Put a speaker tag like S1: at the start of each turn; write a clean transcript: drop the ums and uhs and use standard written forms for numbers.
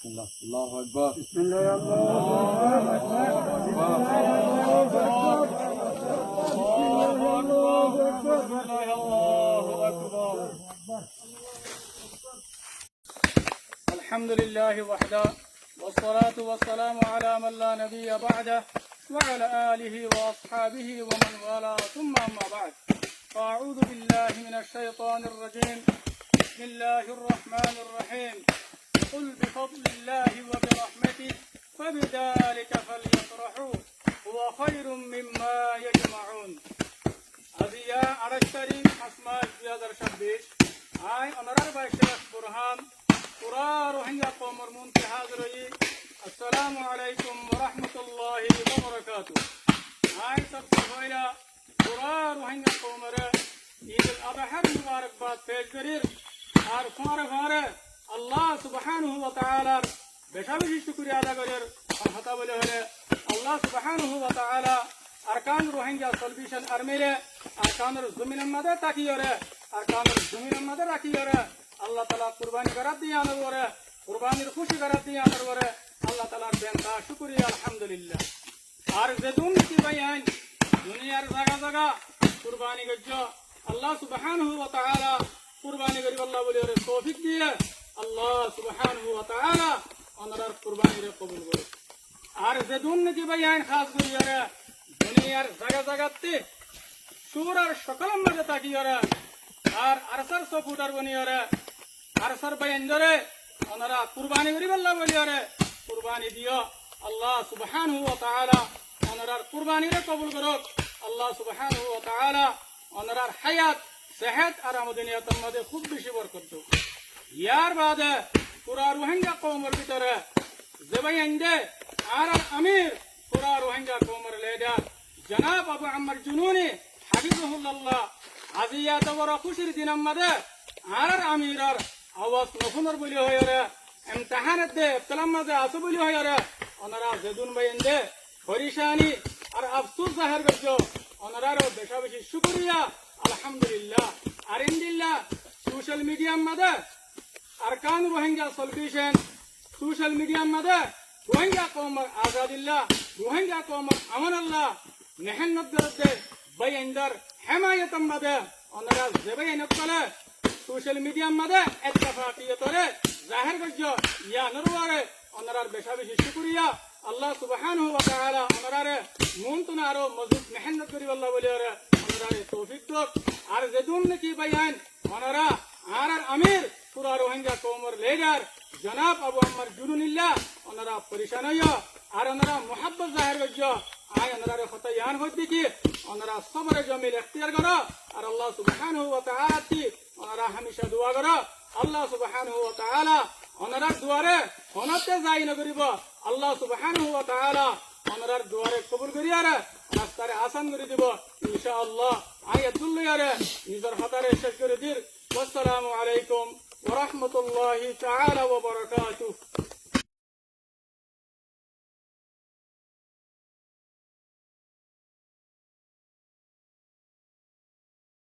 S1: আল্লাহু আকবার।
S2: الحمد لله وحده والصلاة والسلام على من لا نبي بعده وعلى آله وأصحابه ومن والاه ثم أما بعد فأعوذ بالله من الشيطان الرجيم بسم الله الرحمن الرحيم قل بفضل الله وبرحمته فبذلك فليفرحوا هو خير مما يجمعون আজিয়া 28 তারিখ 5 মাস 2026 আই অনারার ভাই শেখ বুরহান পুরা রোহিঙ্গা কওমের মুনতে হাজির হই আসসালামু আলাইকুম ওয়া রাহমাতুল্লাহি ওয়া বারাকাতুহু আই সবসে পয়লা পুরা রোহিঙ্গা কওমের ঈদ আল আযহার মুবারকবাদ পেশ করি আর ফারে আল্লাহ সুবহানাহু ওয়া তাআলার বেশি বেশি শুকরিয়া আদা করার কথা বলে হলে আল্লাহ সুবহানাহু ওয়া তাআলা আরকান রোহিঙ্গা সলভিশন আর্মিরে আরকানুর জমিনের মধ্যে তাকিয়রে আরকানুর জমিনের মধ্যে রাখিয়রে আল্লাহ তাআলা কুরবানি করার দিয়ে আনবরে কুরবানির খুশি করার দিয়ে আনবরে আল্লাহ তাআলার বেনতা শুকরিয়া আলহামদুলিল্লাহ আর যেদুন কি বাইন দুনিয়ার জায়গা জায়গা কুরবানি গজ্জ আল্লাহ সুবহানাহু ওয়া তাআলা কুরবানি করি আল্লাহ বলে তৌফিক দিয়ে আল্লাহ সুবহানাহু ওয়া তাআলা ওনার কুরবানিরে কবুল করে আর যেদুন কি বাইন খাস করিয়ারে দুনিয়ার জায়গা জায়গাতে সুরার সকলের মাঝে তাকিয়রে আর আরসার সফুটার বনিয়রে আরসার বাইন্দরে ওনারা কুরবানি করি আল্লাহ বলিয়রে কুরবানি দিও আল্লাহ সুবহানাহু ওয়া তাআলা ওনার কুরবানিরে কবুল করুক আল্লাহ সুবহানাহু ওয়া তাআলা ওনার হায়াত সেহত আর আমদনিয়াতের মধ্যে খুব বেশি বরকত দাও ইয়ার বাদে পুরা রোহিঙ্গা কওমের ভিতরে জবাইন্দে আর আমির পুরা রোহিঙ্গা কওমের লিডার জনাব আবু আম্মার জুনুনি হাফিজাহুল্লাহ আজিয়া তবর খুশির দিনের মধ্যে আর আমিরার আওয়াজ নফুনর বলি হয়রে ইমতিহানত দে ইবতলার মাঝে আসো বলি হয়রে ওনারা যেদুন বাইন্দে পরিশানি আর আফসোস জাহির করছো ওনারার বেশি বেশি শুকরিয়া আলহামদুলিল্লাহ আর ইনদিল্লাহ সোশ্যাল মিডিয়ার মধ্যে আরকান রোহিঙ্গা সলভিশন সোশ্যাল মিডিয়ার মধ্যে রোহিঙ্গা কওমের আজাদিল্লাহ রোহিঙ্গা কওমের আমানাল্লাহ মেহনত করতে বাইন্দর হেমায়তম মধ্যে ওনারা জবাইনত করে সোশ্যাল মিডিয়ার মধ্যে ইত্তেফাকিয়তরে জাহির করছো ইয়া নরওয়ারে ওনারার বেশি বেশি শুকরিয়া আল্লাহ সুবহানাহু ওয়া তাআলা ওনারে মুনতুন আরো মজবুত মেহনত করি আল্লাহ বলিয়ারে ওনারে তৌফিক দাও আর যেদুন কি বাইন ওনারা আর আমির পুরা রোহিঙ্গা কওমের লিডার জনাব আবু আম্মার জুনুনিল্লাহ ওনারা পরিশান হইয়া আর ওনারা মুহাব্বত জাহির করছো আয় ওনারে কথা ইয়ান হইতে কি ওনারা সবরে জমিল ইখতিয়ার করো আর আল্লাহ সুবহানাহু ওয়া তাআলা কি ওনারা হামেশা দোয়া করো আল্লাহ সুবহানাহু ওয়া তাআলা ওনার দুয়ারে হনতে যাই না করিব আল্লাহ সুবহানাহু ওয়া তাআলা ওনার দুয়ারে কবুল করিয়ারে রাস্তারে আসান করে দিব ইনশাআল্লাহ আয়াতুল্লাহরে নিজের হাতারে শেষ করে দির আসসালামু আলাইকুম ওয়া রাহমাতুল্লাহি তাআলা ওয়া বারাকাতুহু।